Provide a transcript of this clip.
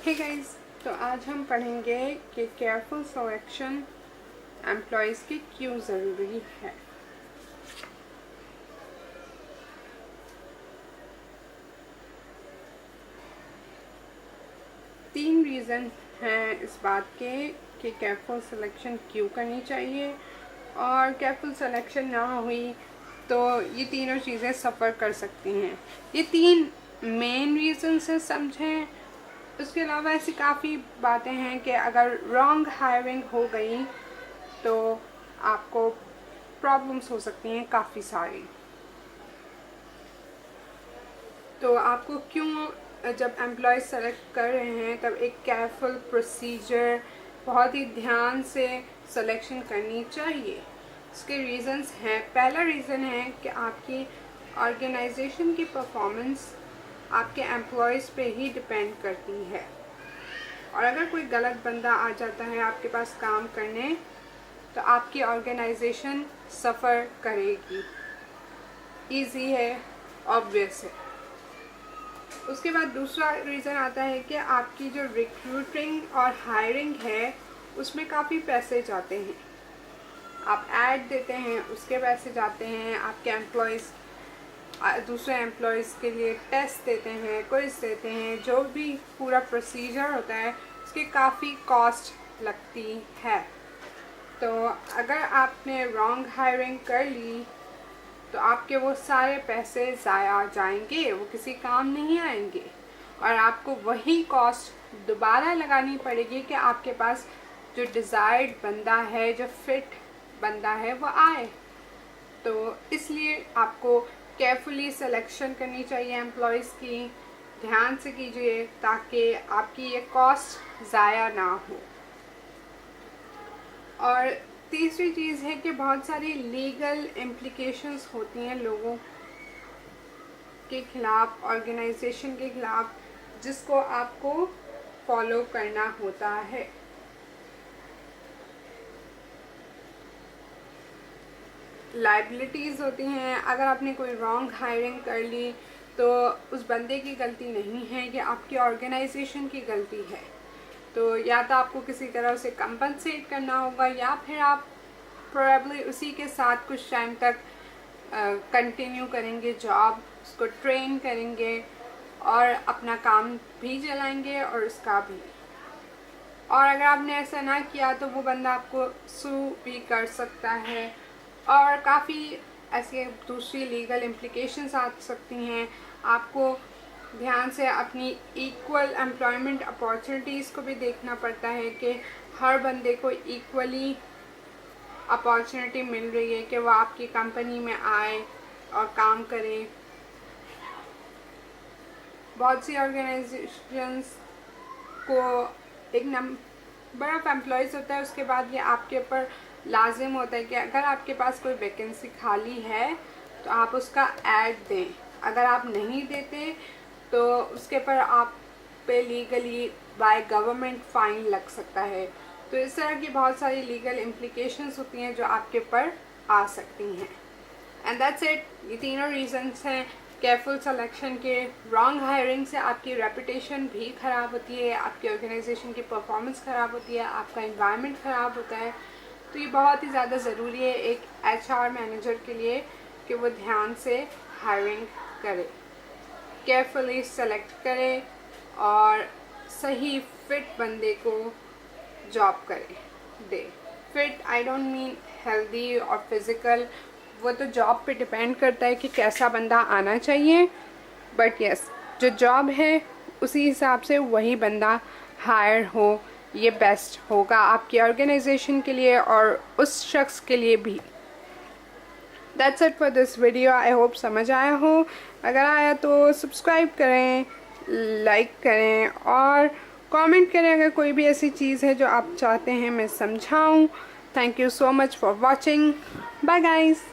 Hey guys, तो आज हम पढ़ेंगे कि केयरफुल सिलेक्शन एम्प्लॉयज़ की क्यों ज़रूरी है। तीन रीज़न हैं इस बात के कि केयरफुल सिलेक्शन क्यों करनी चाहिए, और केयरफुल सिलेक्शन ना हुई तो ये तीनों चीज़ें सफ़र कर सकती हैं। ये तीन मेन रीज़न्स हैं, समझें। उसके अलावा ऐसी काफ़ी बातें हैं कि अगर रॉन्ग हायरिंग हो गई तो आपको प्रॉब्लम्स हो सकती हैं काफ़ी सारी। तो आपको क्यों, जब एम्प्लॉय सेलेक्ट कर रहे हैं तब एक केयरफुल प्रोसीजर, बहुत ही ध्यान से सिलेक्शन करनी चाहिए। इसके रीज़न्स हैं। पहला रीज़न है कि आपकी ऑर्गेनाइजेशन की परफॉर्मेंस आपके एम्प्लॉयज़ पे ही डिपेंड करती है, और अगर कोई गलत बंदा आ जाता है आपके पास काम करने तो आपकी ऑर्गेनाइजेशन सफ़र करेगी। ईजी है, ऑब्वियस है। उसके बाद दूसरा रीज़न आता है कि आपकी जो रिक्रूटिंग और हायरिंग है उसमें काफ़ी पैसे जाते हैं। आप ऐड देते हैं, उसके पैसे जाते हैं। आपके एम्प्लॉयज़ दूसरे एम्प्लॉयज़ के लिए टेस्ट देते हैं, क्विज़ देते हैं, जो भी पूरा प्रोसीजर होता है उसकी काफ़ी कॉस्ट लगती है। तो अगर आपने रॉन्ग हायरिंग कर ली तो आपके वो सारे पैसे ज़ाया जाएंगे, वो किसी काम नहीं आएंगे, और आपको वही कॉस्ट दोबारा लगानी पड़ेगी कि आपके पास जो डिज़ायर्ड बंदा है, जो फिट बंदा है, वो आए। तो इसलिए आपको केयरफुली सिलेक्शन करनी चाहिए एम्प्लॉयज़ की। ध्यान से कीजिए ताकि आपकी ये कॉस्ट ज़ाया ना हो। और तीसरी चीज़ है कि बहुत सारी लीगल इम्प्लिकेशंस होती हैं लोगों के ख़िलाफ़, ऑर्गेनाइजेशन के ख़िलाफ़, जिसको आपको फॉलो करना होता है। लाइबिलिटीज़ होती हैं। अगर आपने कोई रॉन्ग हायरिंग कर ली तो उस बंदे की गलती नहीं है, कि आपकी ऑर्गेनाइजेशन की गलती है। तो या तो आपको किसी तरह उसे कंपनसेट करना होगा, या फिर आप प्रोबेबली उसी के साथ कुछ टाइम तक कंटिन्यू करेंगे जॉब, उसको ट्रेन करेंगे और अपना काम भी चलाएंगे और उसका भी। और अगर आपने ऐसा ना किया तो वो बंदा आपको सू भी कर सकता है, और काफ़ी ऐसे दूसरी लीगल इम्प्लिकेशंस आ सकती हैं। आपको ध्यान से अपनी इक्वल एम्प्लॉयमेंट अपॉर्चुनिटीज़ को भी देखना पड़ता है कि हर बंदे को इक्वली अपॉर्चुनिटी मिल रही है कि वो आपकी कंपनी में आए और काम करे। बहुत सी ऑर्गेनाइजेशंस को एक नंबर ऑफ एम्प्लॉयज़ होता है, उसके बाद ये आपके ऊपर लाजिम होता है कि अगर आपके पास कोई वैकेंसी खाली है तो आप उसका ऐड दें। अगर आप नहीं देते तो उसके पर आप पे लीगली बाय गवर्नमेंट फ़ाइन लग सकता है। तो इस तरह की बहुत सारी लीगल इम्प्लिकेशंस होती हैं जो आपके पर आ सकती हैं। And that's it. ये तीनों रीजंस हैं केयरफुल सिलेक्शन के। रॉन्ग हायरिंग से आपकी रेपुटेशन भी ख़राब होती है, आपकी ऑर्गेनाइजेशन की परफॉर्मेंस ख़राब होती है, आपका एनवायरनमेंट ख़राब होता है। तो ये बहुत ही ज़्यादा ज़रूरी है एक HR मैनेजर के लिए कि वो ध्यान से हायरिंग करे, केयरफुली सेलेक्ट करे और सही फिट बंदे को जॉब करे दे। Fit I don't mean healthy और फिज़िकल, वो तो जॉब पे डिपेंड करता है कि कैसा बंदा आना चाहिए, बट यस, जो जॉब है उसी हिसाब से वही बंदा हायर हो, ये बेस्ट होगा आपकी ऑर्गेनाइजेशन के लिए और उस शख्स के लिए भी। That's it for this video. I hope समझ आया हो। अगर आया तो सब्सक्राइब करें, लाइक करें और कमेंट करें अगर कोई भी ऐसी चीज़ है जो आप चाहते हैं मैं समझाऊं। Thank you so much for watching. Bye guys.